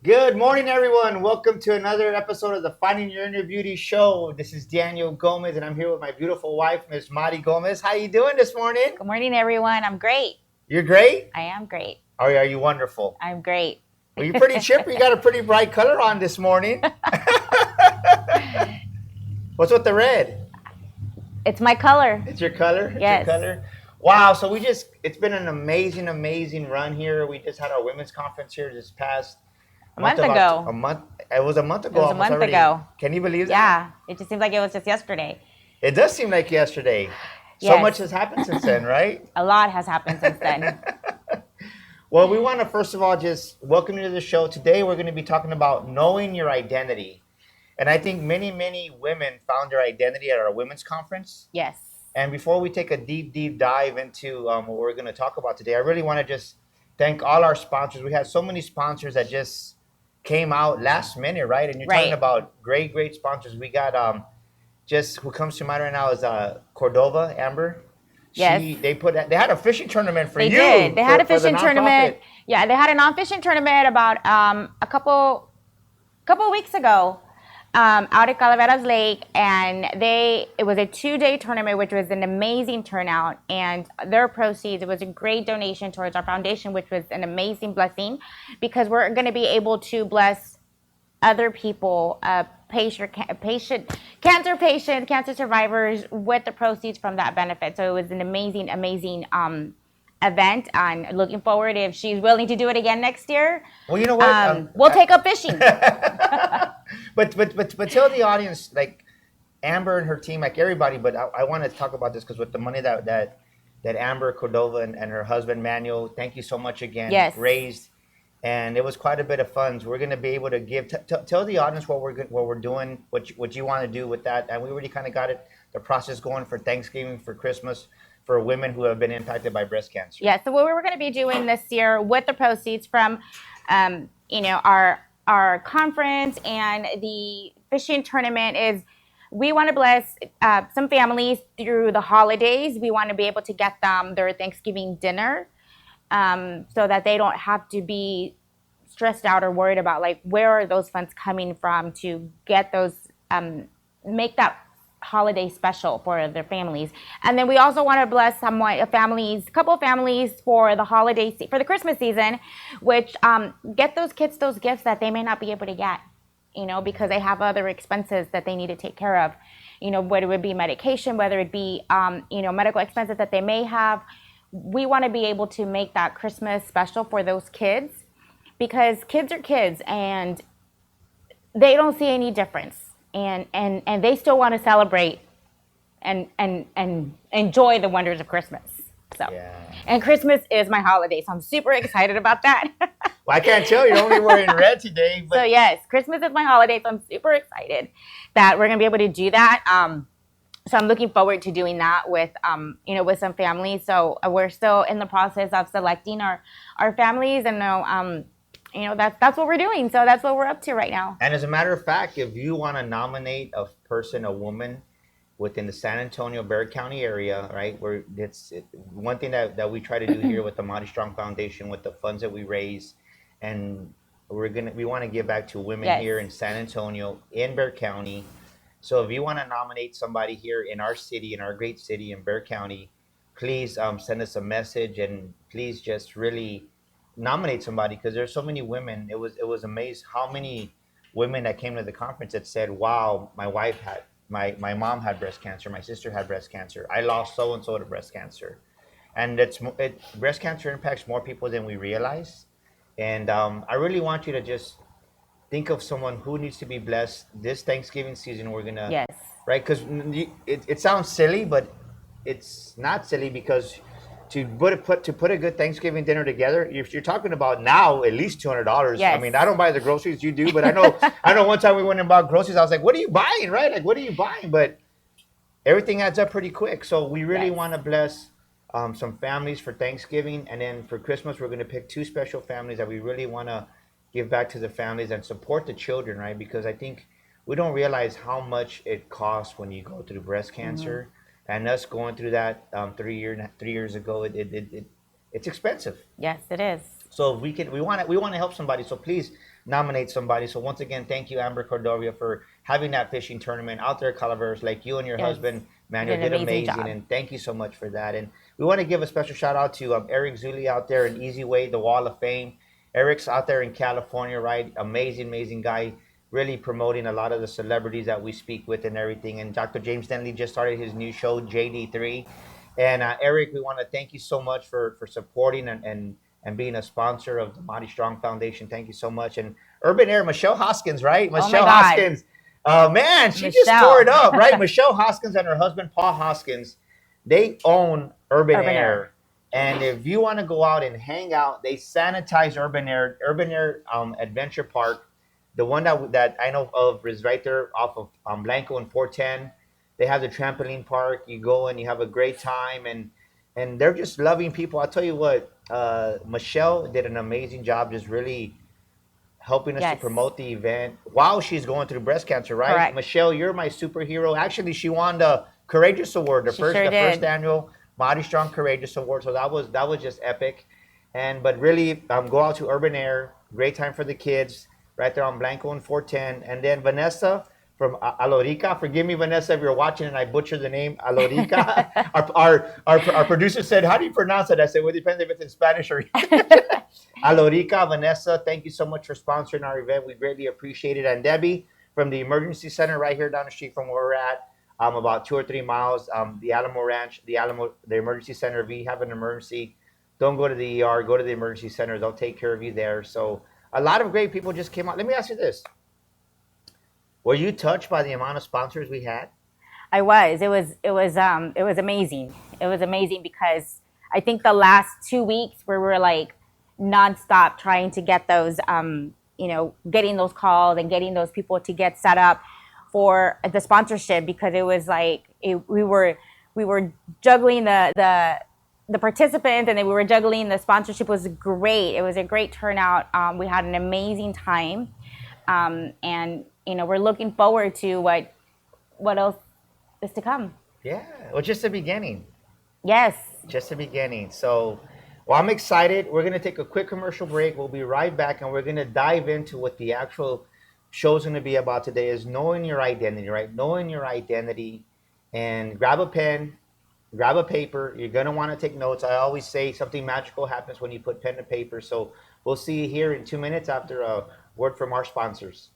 Good morning, everyone. Welcome to another episode of the Finding Your Inner Beauty show. This is Daniel Gomez, and I'm here with my beautiful wife, Miss Marty Gomez. How you doing this morning? Good morning, everyone. I'm great. You're great? I am great. Are you wonderful? I'm great. Well, you're pretty chipper. You got a pretty bright color on this morning. What's with the red? It's my color. It's your color? It's Yes. your color? Wow, so it's been an amazing run here. We just had our women's conference here this past A month ago. A month. It was a month ago. It was a almost month already. ago. Can you believe that? Yeah. It just seems like it was just yesterday. It does seem like yesterday. So Yes. much has happened since then, right? A lot has happened since then. Well, we want to first of all just welcome you to the show. Today we're going to be talking about knowing your identity. And I think many women found their identity at our women's conference. Yes. And before we take a deep dive into what we're going to talk about today, I really want to just thank all our sponsors. We had so many sponsors that just came out last minute, right? And you're talking about great sponsors. We got just who comes to mind right now is Cordova Amber. Yes. They had a fishing tournament for They you. did. They had a for the fishing tournament. nonprofit. Yeah, they had a non-fishing tournament about a couple weeks ago out at Calaveras Lake, and it was a 2-day tournament, which was an amazing turnout. And their proceeds, it was a great donation towards our foundation, which was an amazing blessing, because we're going to be able to bless other people, cancer survivors, with the proceeds from that benefit. So it was an amazing event, and looking forward, if she's willing to do it again next year. Well, you know what? We'll take up fishing. But tell the audience, like Amber and her team, like everybody. But I want to talk about this because with the money that Amber Cordova and her husband Manuel, thank you so much again, Yes. raised, and it was quite a bit of funds. We're going to be able to give. Tell the audience what we're doing, what you want to do with that, and we already kind of got the process going for Thanksgiving, for Christmas, for women who have been impacted by breast cancer. Yeah. So what we're going to be doing this year with the proceeds from, our conference and the fishing tournament is, we want to bless some families through the holidays. We want to be able to get them their Thanksgiving dinner, so that they don't have to be stressed out or worried about, like, where are those funds coming from to get those, make that holiday special for their families. And then we also want to bless a couple of families for the for the Christmas season, which get those kids those gifts that they may not be able to get, because they have other expenses that they need to take care of, whether it be medication, whether it be medical expenses that they may have. We want to be able to make that Christmas special for those kids, because kids are kids and they don't see any difference. And they still want to celebrate and enjoy the wonders of Christmas. So, Yeah. And Christmas is my holiday, so I'm super excited about that. Well, I can't tell you're only wearing red today, but So yes, Christmas is my holiday, so I'm super excited that we're gonna be able to do that. So I'm looking forward to doing that with with some families. So we're still in the process of selecting our families, and that's what we're doing. So that's what we're up to right now. And as a matter of fact, if you want to nominate a woman within the San Antonio, Bexar County area, right, where one thing that we try to do here with the Marty Strong Foundation, with the funds that we raise, and we want to give back to women Yes. here in San Antonio, in Bexar County. So if you want to nominate somebody here in our city, in our great city in Bexar County, please send us a message, and please just really nominate somebody, because there's so many women. It was amazing how many women that came to the conference that said, wow, my mom had breast cancer, my sister had breast cancer, I lost so and so to breast cancer. And breast cancer impacts more people than we realize. And I really want you to just think of someone who needs to be blessed this Thanksgiving season. We're gonna Yes. right, because it sounds silly, but it's not silly, because to put a good Thanksgiving dinner together, if you're talking about now at least $200. Yes. I mean, I don't buy the groceries, you do, but I know one time we went and bought groceries, I was like, what are you buying, right? Like, what are you buying? But everything adds up pretty quick. So we really Yes. want to bless some families for Thanksgiving, and then for Christmas we're going to pick 2 special families that we really want to give back to the families and support the children, right? Because I think we don't realize how much it costs when you go through breast cancer. And us going through that 3 years ago, it's expensive. Yes, it is. So we want to help somebody. So please nominate somebody. So once again, thank you, Amber Cordovia, for having that fishing tournament out there at Calaveras. Like you and your Yes, husband, you did Manuel, an did amazing amazing, job. and thank you so much for that. And we want to give a special shout out to Eric Zuli out there in Easy Way, the Wall of Fame. Eric's out there in California, right? Amazing, amazing guy. Really promoting a lot of the celebrities that we speak with and everything. And Dr. James Stanley just started his new show, JD3. And Eric, we want to thank you so much for supporting and being a sponsor of the Marty Strong Foundation. Thank you so much. And Urban Air, Michelle Hoskins, right? Oh my Michelle God, Hoskins. Man, she just tore Michelle, it up, right? Michelle Hoskins and her husband, Paul Hoskins, they own Urban Urban Air. Air. And if you want to go out and hang out, they sanitize Urban Air Adventure Park. The one that I know of is right there off of Blanco and 410. They have the trampoline park. You go and you have a great time, and they're just loving people. I'll tell you what, Michelle did an amazing job, just really helping us to Yes, promote the event while she's going through breast cancer. Right, correct. Michelle, you're my superhero. Actually, she won the Courageous Award, She sure the first did. annual Body Strong Courageous Award. So that was just epic. And but really, go out to Urban Air. Great time for the kids right there on Blanco and 410. And then Vanessa from Alorica. Forgive me, Vanessa, if you're watching and I butchered the name, Alorica. Our producer said, "How do you pronounce it?" I said, "Well, it depends if it's in Spanish or." Alorica, Vanessa, thank you so much for sponsoring our event. We greatly appreciate it. And Debbie from the Emergency Center right here down the street from where we're at, about 2 or 3 miles, the Alamo Ranch, the Emergency Center. If you have an emergency, don't go to the ER, go to the emergency center. They'll take care of you there. So a lot of great people just came out. Let me ask you this. Were you touched by the amount of sponsors we had? I was. It was amazing. It was amazing because I think the last 2 weeks where we were like nonstop trying to get those, getting those calls and getting those people to get set up for the sponsorship because it was like we were juggling the participants and then we were juggling the sponsorship. Was great. It was a great turnout. We had an amazing time, and we're looking forward to what else is to come. Yeah, well, just the beginning. Yes. Just the beginning. So, well, I'm excited. We're going to take a quick commercial break. We'll be right back and we're going to dive into what the actual show is going to be about today is knowing your identity, right? Knowing your identity and grab a pen, grab a paper. You're going to want to take notes. I always say something magical happens when you put pen to paper. So, we'll see you here in 2 minutes after a word from our sponsors.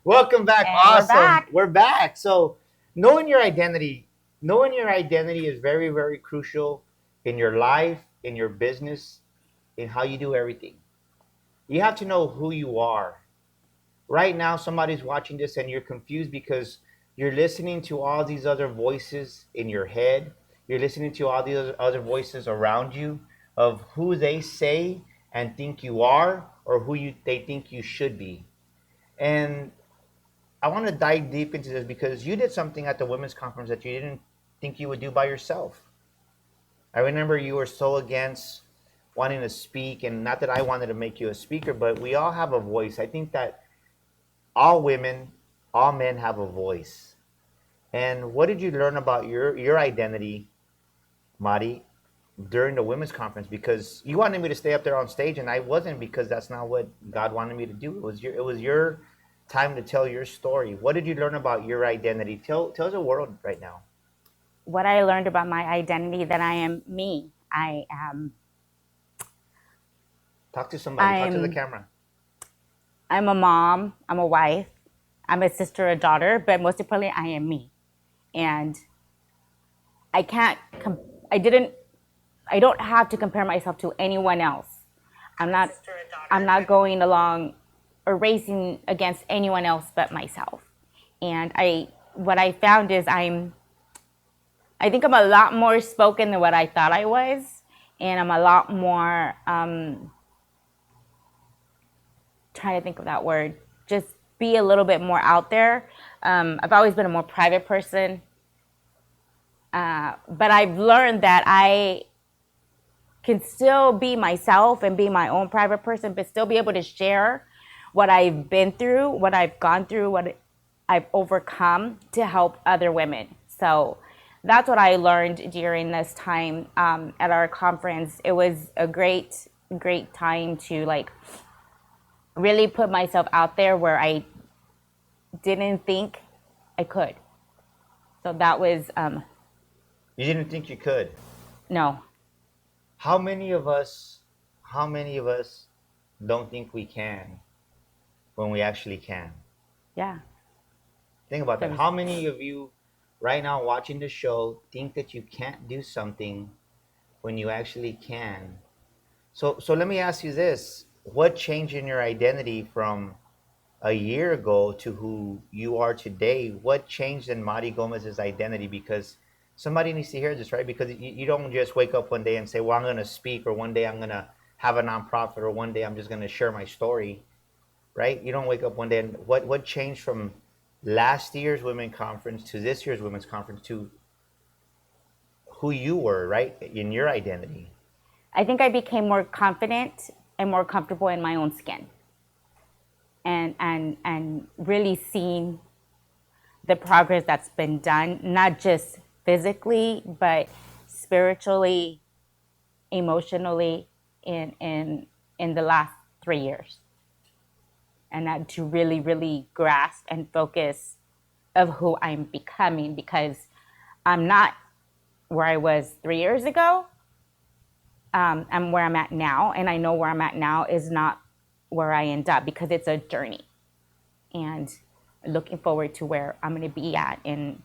Welcome back. And we're Awesome. back. We're back. So, knowing your identity, knowing your identity is very, very crucial in your life, in your business, in how you do everything. You have to know who you are. Right now, somebody's watching this and you're confused because you're listening to all these other voices in your head. You're listening to all these other voices around you of who they say and think you are or they think you should be. And I want to dive deep into this because you did something at the women's conference that you didn't think you would do by yourself. I remember you were so against wanting to speak, and not that I wanted to make you a speaker, but we all have a voice. I think that all women, all men have a voice. And what did you learn about your identity, Marty, during the women's conference? Because you wanted me to stay up there on stage, and I wasn't because that's not what God wanted me to do. It was your time to tell your story. What did you learn about your identity? Tell the world right now. What I learned about my identity that I am me. Talk to somebody. Talk to the I'm camera. I'm a mom. I'm a wife. I'm a sister, a daughter, but most importantly, I am me. And I can't, I didn't, I don't have to compare myself to anyone else. I'm not, I'm not going along or racing against anyone else but myself. And what I found is I think I'm a lot more spoken than what I thought I was. And I'm a lot more, trying to think of that word, just be a little bit more out there. I've always been a more private person. But I've learned that I can still be myself and be my own private person, but still be able to share what I've been through, what I've gone through, what I've overcome to help other women. So that's what I learned during this time at our conference. It was a great, great time to like really put myself out there where I didn't think I could. So that was You didn't think you could. no. How many of us, how many of us don't think we can when we actually can? Yeah. Think about that. There's- How many of you right now watching the show think that you can't do something when you actually can? So let me ask you this. What changed in your identity from a year ago to who you are today? What changed in Marty Gomez's identity? Because somebody needs to hear this, right? Because you don't just wake up one day and say, well, I'm going to speak, or one day I'm going to have a nonprofit, or one day I'm just going to share my story, right? You don't wake up one day and what changed from last year's women's conference to this year's women's conference to who you were, right? In your identity. I think I became more confident and more comfortable in my own skin. And really seeing the progress that's been done, not just physically, but spiritually, emotionally in the last 3 years. And that to really, really grasp and focus of who I'm becoming, because I'm not where I was 3 years ago. I'm where I'm at now, and I know where I'm at now is not where I end up, because it's a journey. And looking forward to where I'm going to be at in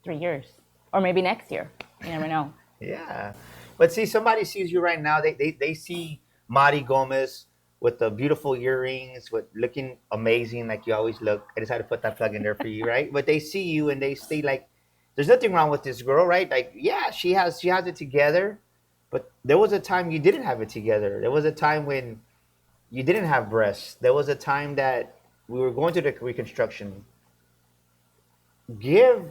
3 years, or maybe next year. You never know. Yeah. But see, somebody sees you right now. They see Marty Gomez with the beautiful earrings, with looking amazing like you always look. I just had to put that plug in there for you, right? But they see you and they say like, there's nothing wrong with this girl, right? Like, yeah, she has it together. But there was a time you didn't have it together. There was a time when you didn't have breasts. There was a time that we were going through the reconstruction. Give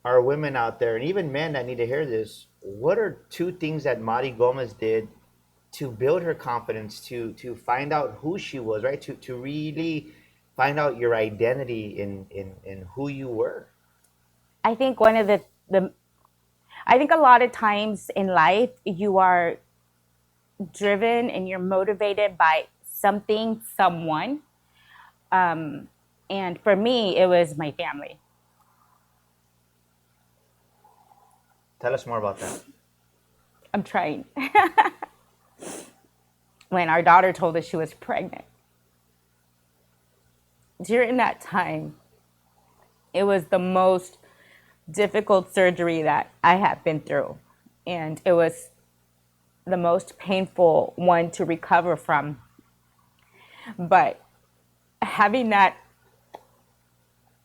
our women out there, and even men that need to hear this, what are two things that Mari Gomez did to build her confidence, to find out who she was, right? To really find out your identity in who you were. I think one of the I think a lot of times in life you are driven and you're motivated by something, someone. And for me, it was my family. Tell us more about that. I'm trying. When our daughter told us she was pregnant, during that time, it was the most difficult surgery that I have been through. And it was the most painful one to recover from. But having that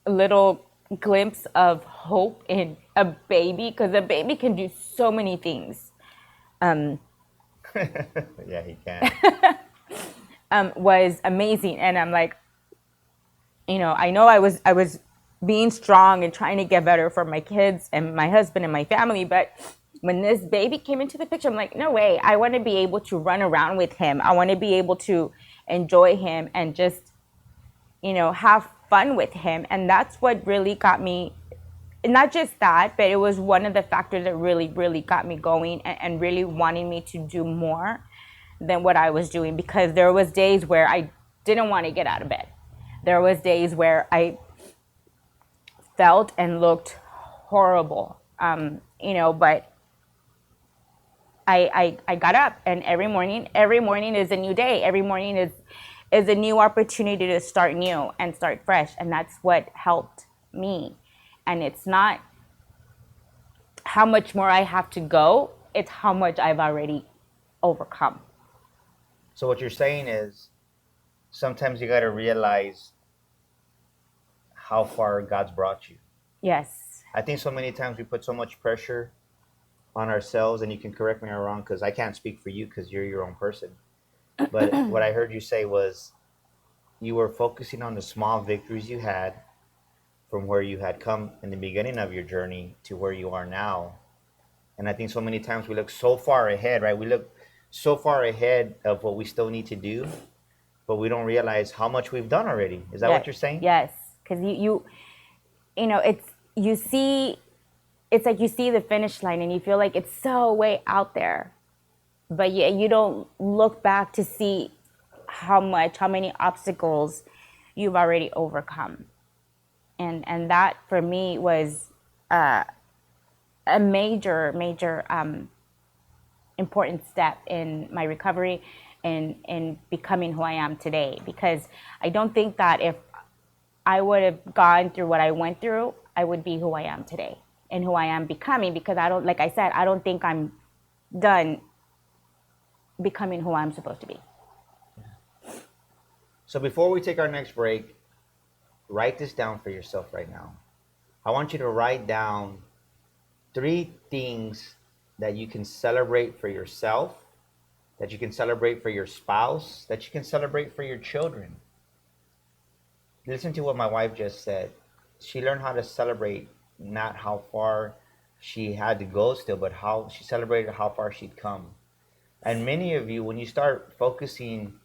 little glimpse of hope in a baby, because a baby can do so many things, Yeah, he can. was amazing. And I'm like, I know I was being strong and trying to get better for my kids and my husband and my family, but when this baby came into the picture, I'm like, no way. I want to be able to run around with him. I want to be able to enjoy him and just, have fun with him. And that's what really got me. Not just that, but it was one of the factors that really, really got me going and really wanting me to do more than what I was doing, because there was days where I didn't want to get out of bed. There was days where I felt and looked horrible, but I got up, and every morning is a new day. Every morning is a new opportunity to start new and start fresh. And that's what helped me. And it's not how much more I have to go, it's how much I've already overcome. So what you're saying is sometimes you got to realize how far God's brought you. Yes. I think so many times we put so much pressure on ourselves, and you can correct me if I'm wrong because I can't speak for you because you're your own person. But what I heard you say was you were focusing on the small victories you had from where you had come in the beginning of your journey to where you are now. And I think so many times we look so far ahead, right? We look so far ahead of what we still need to do, but we don't realize how much we've done already. Is that Yeah. what you're saying? Yes. Because you know, you see, it's like you see the finish line and you feel like it's so way out there, but you don't look back to see how many obstacles you've already overcome. And that for me was a major important step in my recovery and in becoming who I am today. Because I don't think that if I would have gone through what I went through, I would be who I am today and who I am becoming. Because I don't, like I said, I don't think I'm done becoming who I'm supposed to be. So before we take our next break, write this down for yourself right now. I want you to write down 3 things that you can celebrate for yourself, that you can celebrate for your spouse, that you can celebrate for your children. Listen to what my wife just said. She learned how to celebrate not how far she had to go still, but how she celebrated how far she'd come. And many of you, when you start focusing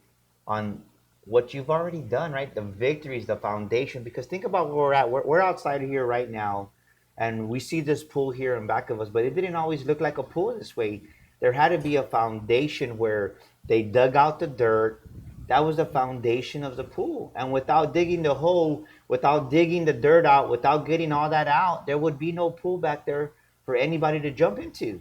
on what you've already done, right? The victories, the foundation. Because think about where we're at. We're outside of here right now, and we see this pool here in back of us, but it didn't always look like a pool this way. There had to be a foundation where they dug out the dirt. That was the foundation of the pool. And without digging the hole, without digging the dirt out, without getting all that out, there would be no pool back there for anybody to jump into.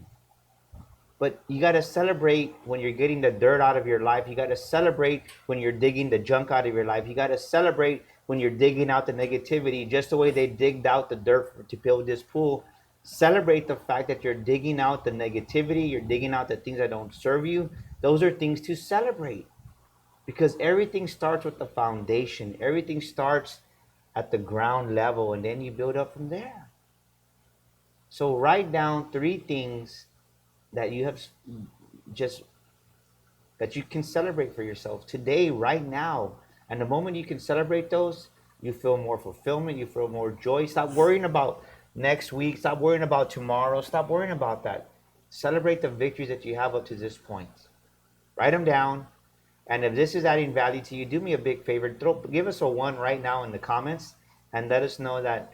But you got to celebrate when you're getting the dirt out of your life. You got to celebrate when you're digging the junk out of your life. You got to celebrate when you're digging out the negativity, just the way they digged out the dirt to build this pool. Celebrate the fact that you're digging out the negativity, you're digging out the things that don't serve you. Those are things to celebrate because everything starts with the foundation. Everything starts at the ground level and then you build up from there. So write down 3 things that you have just that you can celebrate for yourself today, right now. And the moment you can celebrate those, you feel more fulfillment, you feel more joy. Stop worrying about next week, stop worrying about tomorrow, stop worrying about that. Celebrate the victories that you have up to this point. Write them down. And if this is adding value to you, do me a big favor. Give us a 1 right now in the comments and let us know that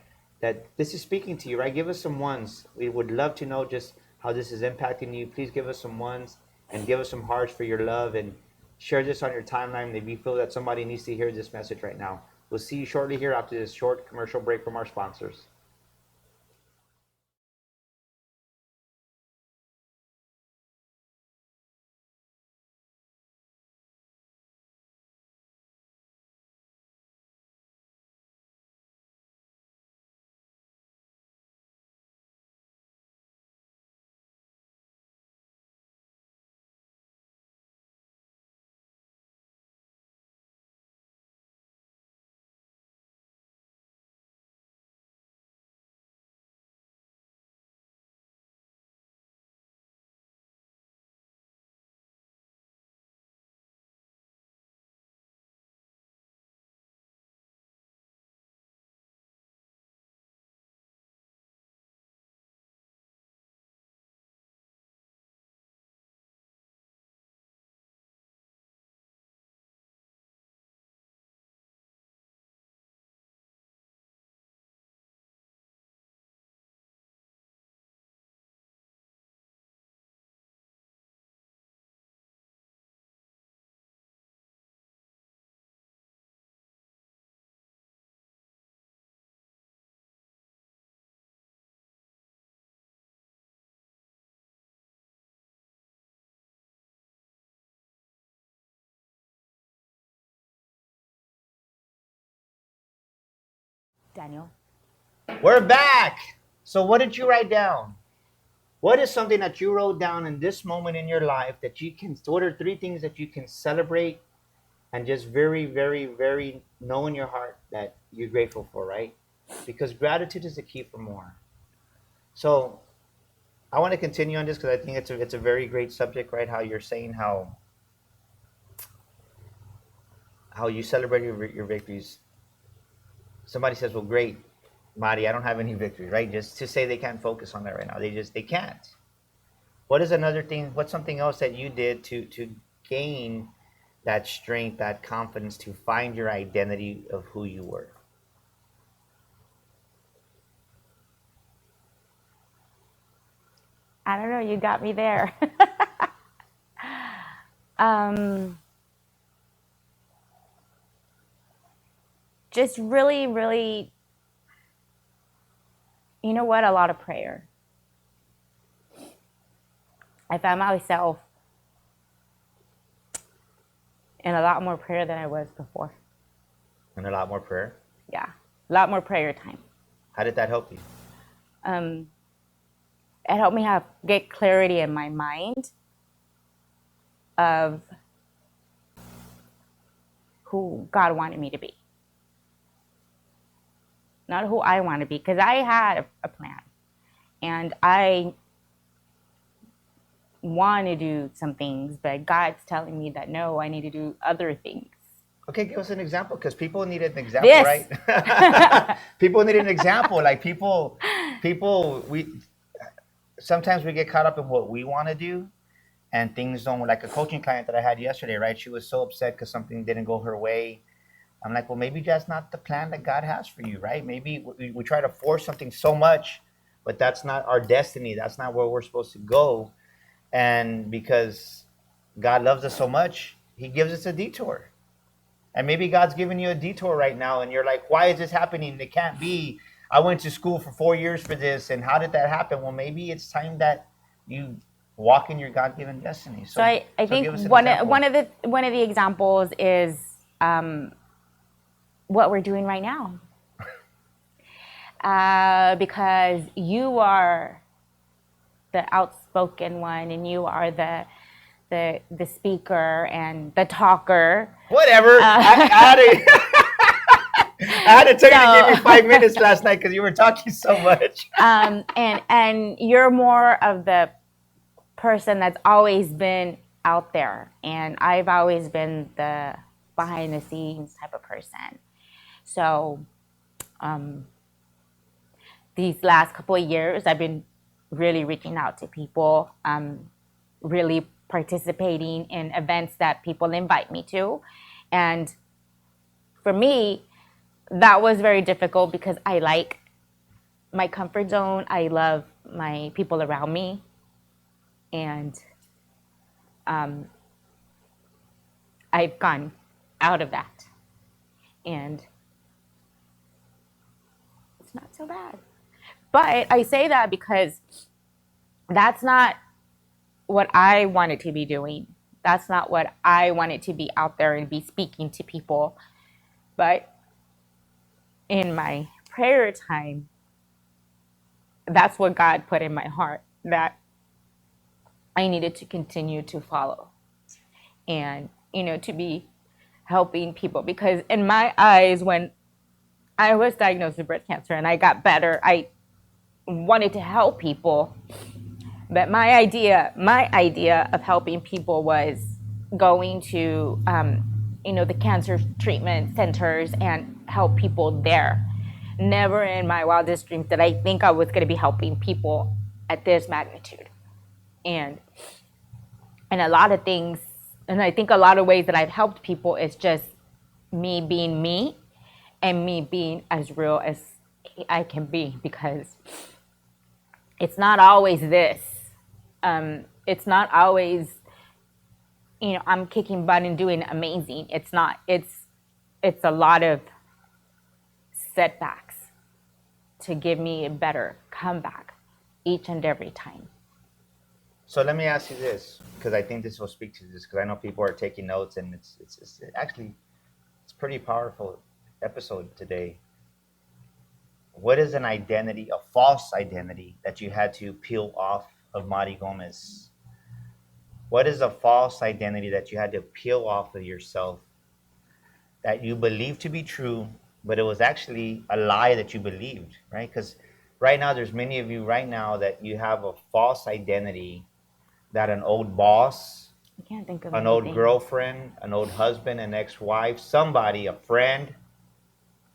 this is speaking to you, right? Give us some ones. We would love to know just how this is impacting you. Please give us some ones and give us some hearts for your love and share this on your timeline if you feel that somebody needs to hear this message right now. We'll see you shortly here after this short commercial break from our sponsors. Daniel. We're back. So what did you write down? What is something that you wrote down in this moment in your life that you can, what are three things that you can celebrate and just very, very, very know in your heart that you're grateful for, right? Because gratitude is the key for more. So I want to continue on this because I think it's a very great subject, right? How you're saying how you celebrate your victories. Somebody says, "Well, great, Marty, I don't have any victory," right? Just to say they can't focus on that right now. They can't. What is another thing? What's something else that you did to gain that strength, that confidence to find your identity of who you were? I don't know. You got me there. um, just really, really, you know what? A lot of prayer. I found myself in a lot more prayer than I was before. And a lot more prayer. Yeah, a lot more prayer time. How did that help you? It helped me get clarity in my mind of who God wanted me to be. Not who I want to be, because I had a plan. And I want to do some things, but God's telling me that no, I need to do other things. Okay, give us an example, because people need an example, right? People need an example. Like people, we sometimes we get caught up in what we want to do, and things don't. Like a coaching client that I had yesterday, right? She was so upset because something didn't go her way. I'm like, well, maybe that's not the plan that God has for you, right? Maybe we try to force something so much, but that's not our destiny. That's not where we're supposed to go. And because God loves us so much, He gives us a detour. And maybe God's giving you a detour right now, and you're like, why is this happening? It can't be. I went to school for 4 years for this, and how did that happen? Well, maybe it's time that you walk in your God-given destiny. So I think one of the examples is what we're doing right now. Because you are the outspoken one, and you are the speaker and the talker. Whatever. I had to tell you to give me 5 minutes last night because you were talking so much. And you're more of the person that's always been out there, and I've always been the behind the scenes type of person. So these last couple of years, I've been really reaching out to people, really participating in events that people invite me to. And for me, that was very difficult because I like my comfort zone. I love my people around me. And I've gone out of that. And it's not so bad. But I say that because that's not what I wanted to be doing. That's not what I wanted to be out there and be speaking to people. But in my prayer time, that's what God put in my heart, that I needed to continue to follow and, to be helping people. Because in my eyes, when I was diagnosed with breast cancer and I got better, I wanted to help people. But my idea of helping people was going to, the cancer treatment centers and help people there. Never in my wildest dreams did I think I was going to be helping people at this magnitude. And a lot of things, and I think a lot of ways that I've helped people is just me being me and me being as real as I can be, because it's not always this. It's not always, I'm kicking butt and doing amazing. It's not. It's a lot of setbacks to give me a better comeback each and every time. So let me ask you this, because I think this will speak to this, because I know people are taking notes, and it's actually, it's pretty powerful episode today. What is an identity, a false identity that you had to peel off of Marty Gomez? What is a false identity that you had to peel off of yourself that you believed to be true, but it was actually a lie that you believed, right? Because right now, there's many of you right now that you have a false identity that an old boss, I can't think of an old anything. girlfriend, an old husband, an ex-wife, somebody, a friend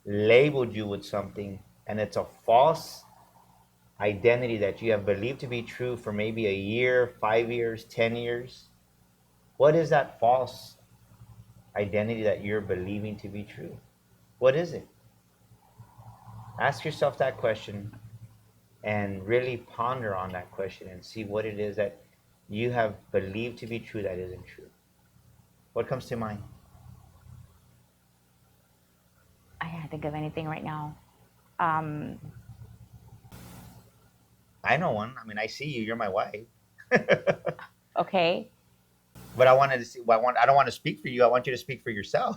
labeled you with something, and it's a false identity that you have believed to be true for maybe a year, 5 years, 10 years. What is that false identity that you're believing to be true? What is it? Ask yourself that question and really ponder on that question and see what it is that you have believed to be true that isn't true. What comes to mind? I can't think of anything right now. Um, I know one. I mean, I see you. You're my wife. okay. But I wanted to see. I don't want to speak for you. I want you to speak for yourself.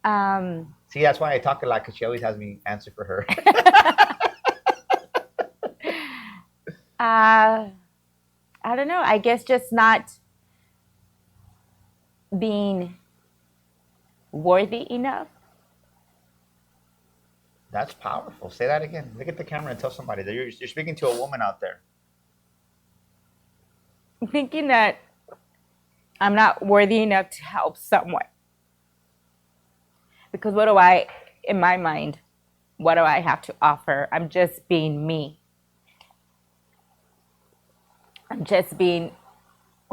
Um, See, that's why I talk a lot because she always has me answer for her. I don't know. I guess just not being worthy enough. That's powerful. Say that again. Look at the camera and tell somebody that you're speaking to a woman out there. Thinking that I'm not worthy enough to help someone. Because what do I, in my mind, what do I have to offer? I'm just being me. I'm just being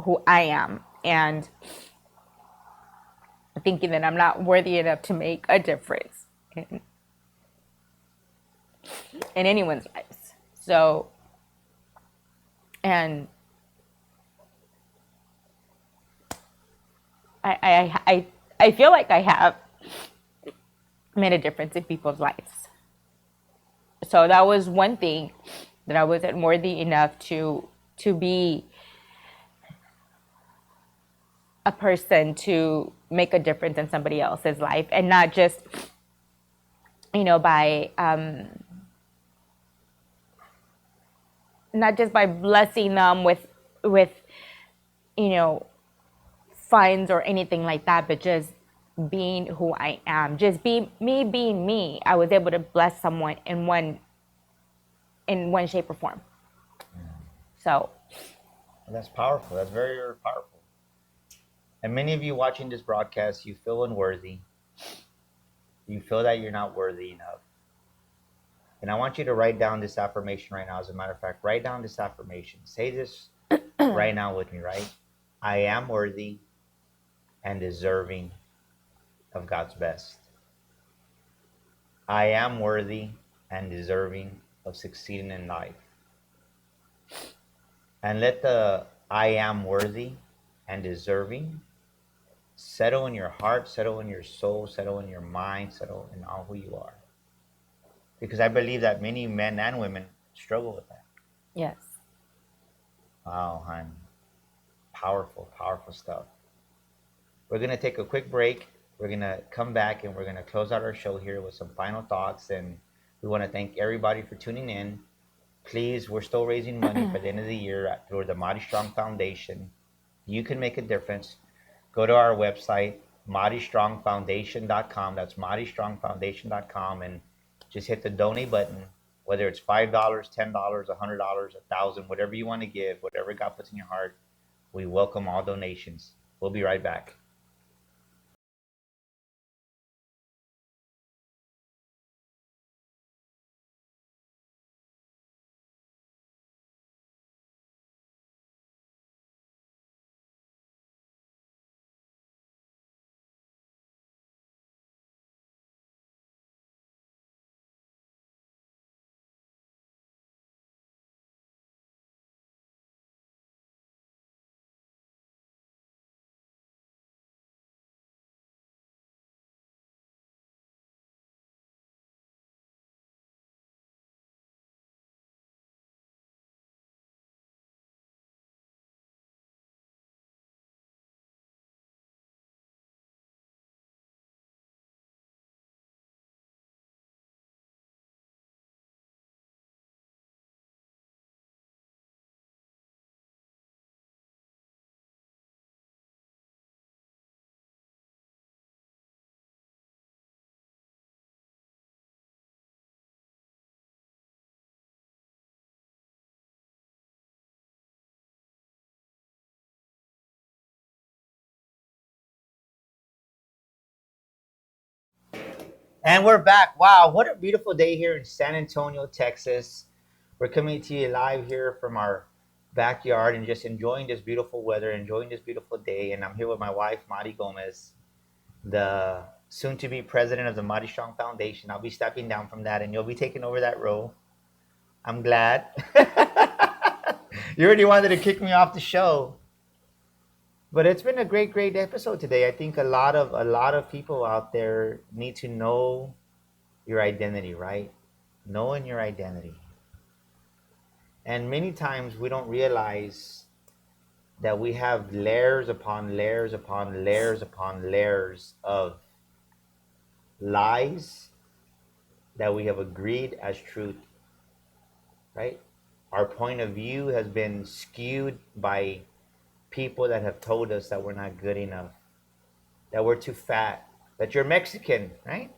who I am. And thinking that I'm not worthy enough to make a difference in anyone's lives. So, and I feel like I have made a difference in people's lives. So that was one thing that I wasn't worthy enough to be a person to make a difference in somebody else's life, and not just by not just by blessing them with you know funds or anything like that, but just being who I am, just be me being me. I was able to bless someone in one shape or form. So That's powerful. That's very, very powerful. And many of you watching this broadcast, you feel unworthy. You feel that you're not worthy enough. And I want you to write down this affirmation right now. As a matter of fact, write down this affirmation. Say this right now with me, right? I am worthy and deserving of God's best. I am worthy and deserving of succeeding in life. And let the I am worthy and deserving settle in your heart, settle in your soul, settle in your mind, settle in all who you are. Because I believe that many men and women struggle with that. yes. Wow, hon. Powerful, powerful stuff. We're going to take a quick break. We're going to come back and we're going to close out our show here with some final thoughts. And we want to thank everybody for tuning in. Please, we're still raising money for the end of the year through the Marty Strong Foundation. You can make a difference. Go to our website, MartyStrongFoundation.com. That's MartyStrongFoundation.com, and just hit the donate button. Whether it's $5, $10, $100, 1,000, whatever you want to give, whatever God puts in your heart, we welcome all donations. We'll be right back. And we're back. Wow, what a beautiful day here in San Antonio, Texas. We're coming to you live here from our backyard and just enjoying this beautiful weather, enjoying this beautiful day. And I'm here with my wife, Marty Gomez, the soon to be president of the Marty Strong Foundation. I'll be stepping down from that and you'll be taking over that role. I'm glad. You already wanted to kick me off the show. But it's been a great episode today. I think a lot of people out there need to know your identity, right? Knowing your identity. And many times we don't realize that we have layers upon layers upon layers upon layers of lies that we have agreed as truth, right? Our point of view has been skewed by people that have told us that we're not good enough, that we're too fat, that you're Mexican, right?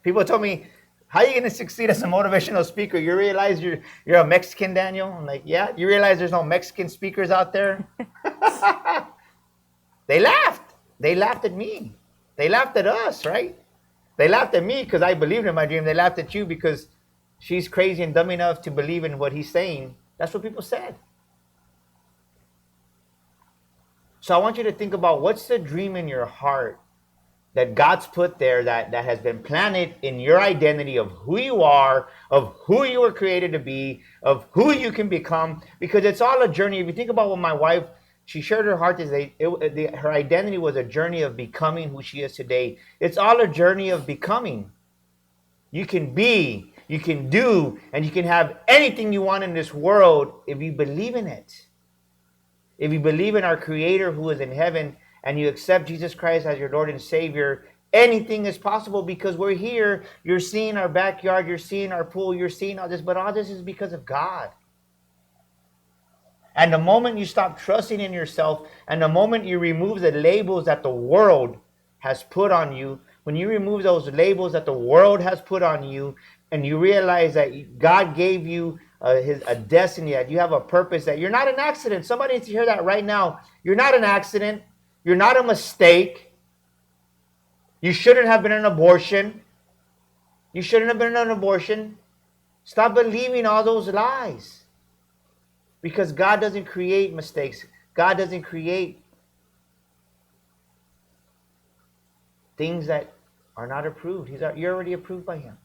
People told me, how are you going to succeed as a motivational speaker? You realize you're a Mexican, Daniel? I'm like, yeah. You realize there's no Mexican speakers out there? They laughed. They laughed at me. They laughed at us, right? They laughed at me because I believed in my dream. They laughed at you because she's crazy and dumb enough to believe in what he's saying. That's what people said. So I want you to think about, what's the dream in your heart that God's put there, that has been planted in your identity of who you are, of who you were created to be, of who you can become. Because it's all a journey. If you think about what my wife, she shared her heart today, her identity was a journey of becoming who she is today. It's all a journey of becoming. You can be, you can do, and you can have anything you want in this world if you believe in it. If you believe in our Creator who is in heaven and you accept Jesus Christ as your Lord and Savior, anything is possible, because we're here. You're seeing our backyard, you're seeing our pool, you're seeing all this, but all this is because of God. And the moment you stop trusting in yourself, and the moment you remove the labels that the world has put on you, when you remove those labels that the world has put on you, and you realize that God gave you a destiny, that you have a purpose, that you're not an accident. Somebody needs to hear that right now. You're not an accident. You're not a mistake. You shouldn't have been an abortion. You shouldn't have been an abortion. Stop believing all those lies. Because God doesn't create mistakes. God doesn't create things that are not approved. You're already approved by Him.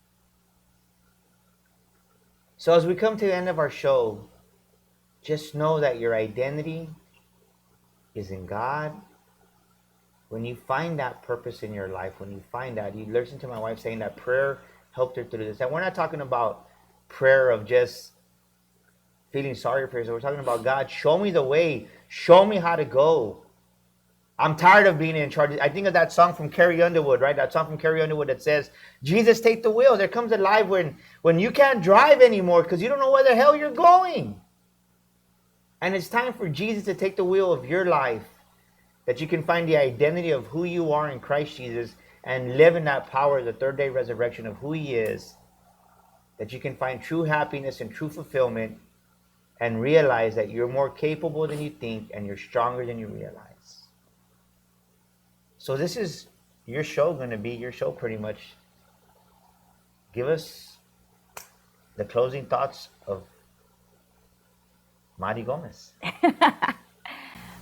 So as we come to the end of our show, just know that your identity is in God. When you find that purpose in your life, when you find that, you listen to my wife saying that prayer helped her through this. And we're not talking about prayer of just feeling sorry for yourself. We're talking about, God, show me the way. Show me how to go. I'm tired of being in charge. I think of that song from Carrie Underwood, right? That song from Carrie Underwood that says, Jesus, take the wheel. There comes a life when you can't drive anymore because you don't know where the hell you're going. And it's time for Jesus to take the wheel of your life, that you can find the identity of who you are in Christ Jesus and live in that power of the third day resurrection of who He is, that you can find true happiness and true fulfillment and realize that you're more capable than you think and you're stronger than you realize. So this is your show, going to be your show pretty much. Give us the closing thoughts of Marty Gomez.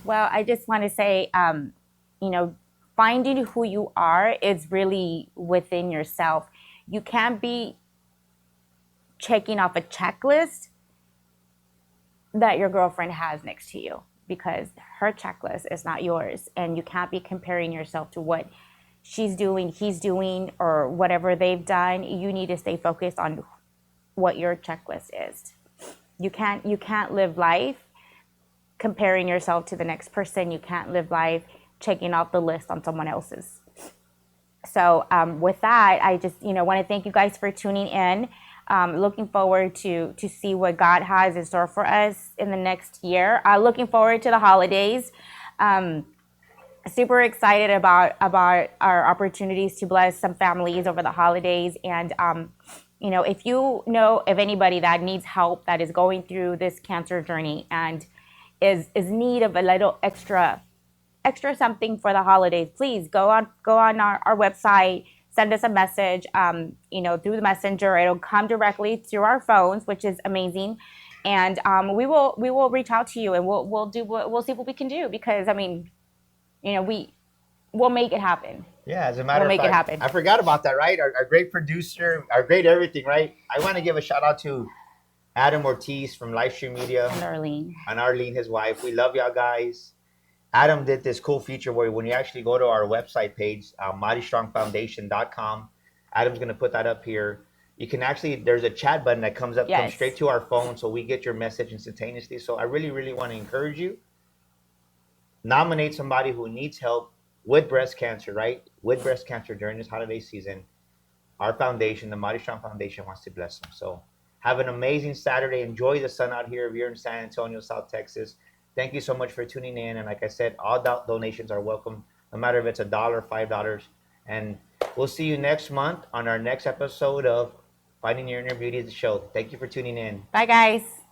Well, I just want to say, finding who you are is really within yourself. You can't be checking off a checklist that your girlfriend has next to you, because her checklist is not yours, and you can't be comparing yourself to what she's doing, he's doing, or whatever they've done. You need to stay focused on what your checklist is. You can't live life comparing yourself to the next person. You can't live life checking off the list on someone else's. So with that, I just want to thank you guys for tuning in. Looking forward to see what God has in store for us in the next year. Looking forward to the holidays. Super excited about our opportunities to bless some families over the holidays. And if you know of anybody that needs help, that is going through this cancer journey and is need of a little extra something for the holidays, please go on our website, send us a message, through the messenger. It'll come directly through our phones, which is amazing. And we will reach out to you, and we'll see what we can do, because we'll make it happen. Yeah, as a matter We'll of make it fact, happen. I forgot about that, right? Our great producer, our great everything, right? I want to give a shout out to Adam Ortiz from Livestream Media And Arlene. and Arlene, his wife. We love y'all guys. Adam did this cool feature where when you actually go to our website page, MightyStrongFoundation.com, Adam's going to put that up here. You can actually, there's a chat button that comes Yes. straight to our phone, so we get your message instantaneously. So I really, really want to encourage you. Nominate somebody who needs help with breast cancer, right? With breast cancer during this holiday season. Our foundation, the Mighty Strong Foundation, wants to bless them. So have an amazing Saturday. Enjoy the sun out here if you're in San Antonio, South Texas. Thank you so much for tuning in. And like I said, all donations are welcome, no matter if it's $1, $5. And we'll see you next month on our next episode of Finding Your Inner Beauty, the show. Thank you for tuning in. Bye, guys.